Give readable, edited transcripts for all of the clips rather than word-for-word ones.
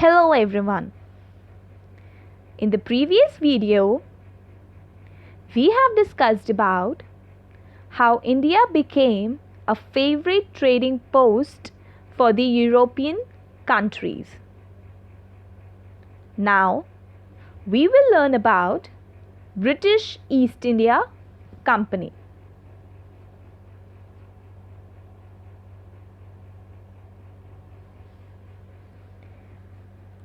Hello everyone. In the previous video, we have discussed about how India became a favorite trading post for the European countries. Now, we will learn about British East India Company.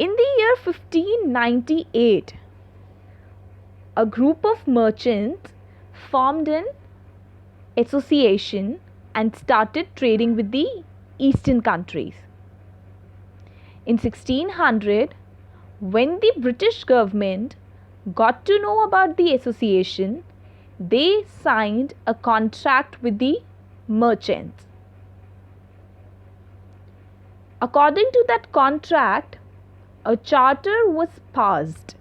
In the year 1598, a group of merchants formed an association and started trading with the eastern countries. In 1600, when the British government got to know about the association, they signed a contract with the merchants. According to that contract, a charter was passed.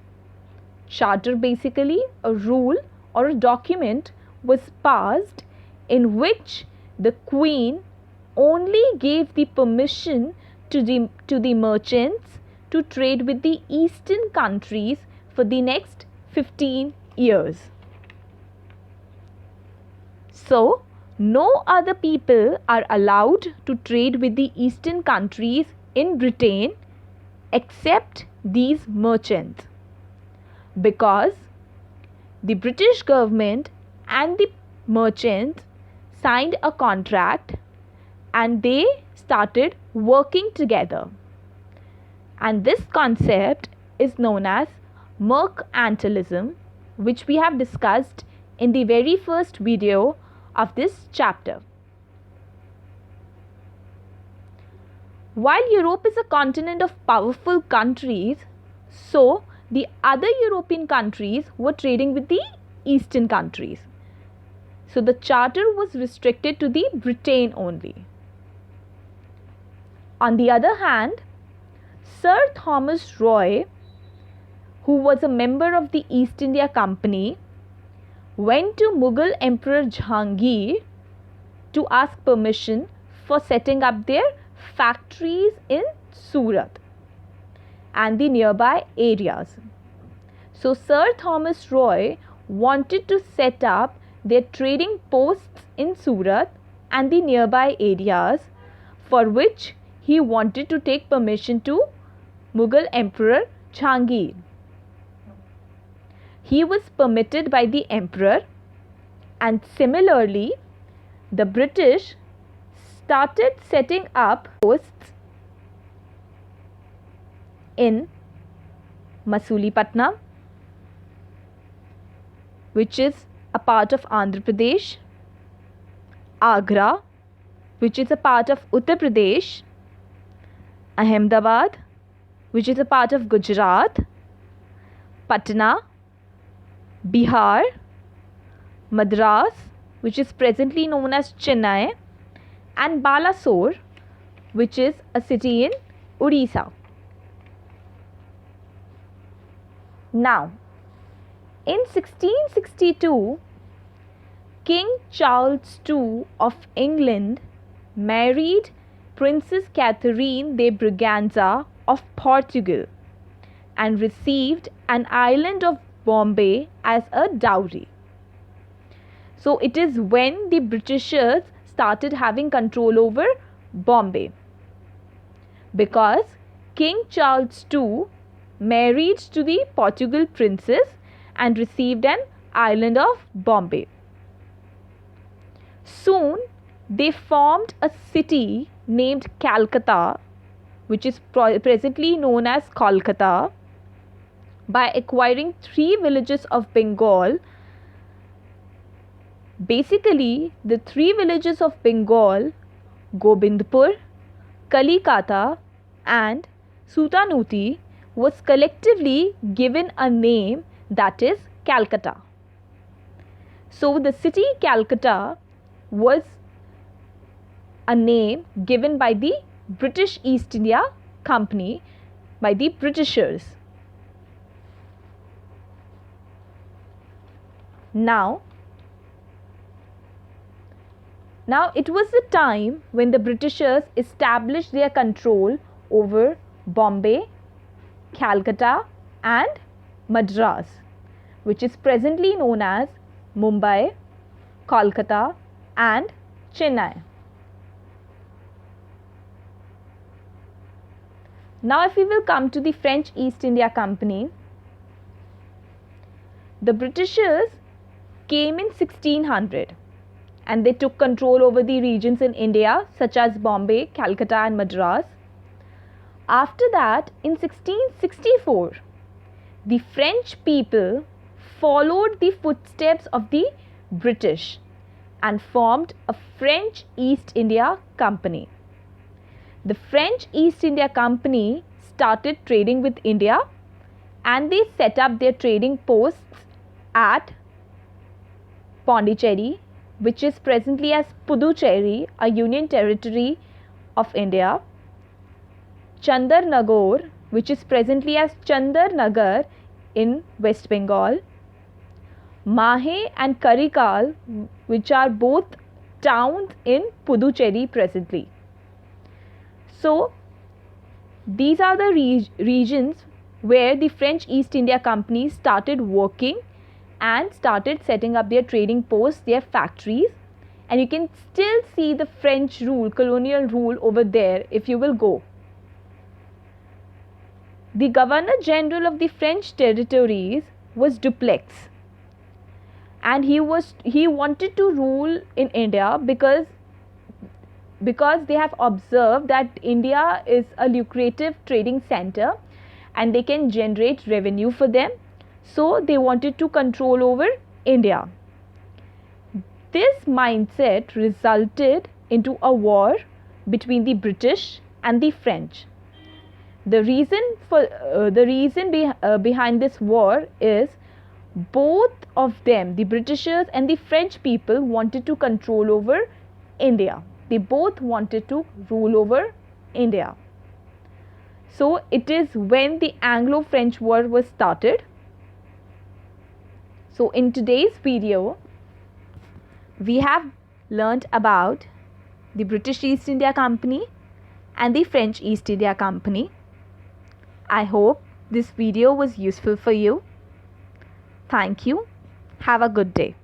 Charter, basically a rule or a document, was passed in which the Queen only gave the permission to the merchants to trade with the eastern countries for the next 15 years. So, no other people are allowed to trade with the eastern countries in Britain except these merchants, because the British government and the merchants signed a contract and they started working together. And this concept is known as mercantilism, which we have discussed in the very first video of this chapter. While Europe is a continent of powerful countries, so the other European countries were trading with the eastern countries. So the charter was restricted to the Britain only. On the other hand, Sir Thomas Roy, who was a member of the East India Company, went to Mughal Emperor Jahangir to ask permission for setting up their factories in Surat and the nearby areas. So Sir Thomas Roy wanted to set up their trading posts in Surat and the nearby areas, for which he wanted to take permission to Mughal Emperor Jahangir. He was permitted by the emperor, and similarly the British started setting up posts in Masulipatam, which is a part of Andhra Pradesh, Agra, which is a part of Uttar Pradesh, Ahmedabad, which is a part of Gujarat, Patna, Bihar, Madras, which is presently known as Chennai, and Balasore, which is a city in Odisha. Now, in 1662, King Charles II of England married Princess Catherine de Braganza of Portugal and received an island of Bombay as a dowry. So it is when the Britishers started having control over Bombay, because King Charles II married to the Portugal princess and received an island of Bombay. Soon they formed a city named Calcutta, which is presently known as Kolkata, by acquiring 3 villages of Bengal. Basically, the 3 villages of Bengal, Gobindpur, Kalikata and Sutanuti, was collectively given a name, that is Calcutta. So the city Calcutta was a name given by the British East India Company, by the Britishers. Now it was the time when the Britishers established their control over Bombay Calcutta and Madras, which is presently known as Mumbai, Kolkata and Chennai. Now if we will come to the French East India Company, the Britishers came in 1600 and they took control over the regions in India such as Bombay, Calcutta and Madras. After that, in 1664, the French people followed the footsteps of the British and formed a French East India Company. The French East India Company started trading with India and they set up their trading posts at Pondicherry, which is presently as Puducherry, a union territory of India, Chandarnagar, which is presently as Chandarnagar in West Bengal, Mahe and Karikal, which are both towns in Puducherry presently. So, these are the regions where the French East India Company started working and started setting up their trading posts, their factories, and you can still see the French rule, colonial rule over there if you will go. The Governor General of the French territories was Dupleix, and he wanted to rule in India because they have observed that India is a lucrative trading center and they can generate revenue for them. So they wanted to control over India. This mindset resulted into a war between the British and the French. The reason behind this war is both of them, the Britishers and the French people, wanted to control over India. They both wanted to rule over India. So it is when the Anglo-French War was started. So in today's video, we have learnt about the British East India Company and the French East India Company. I hope this video was useful for you. Thank you. Have a good day.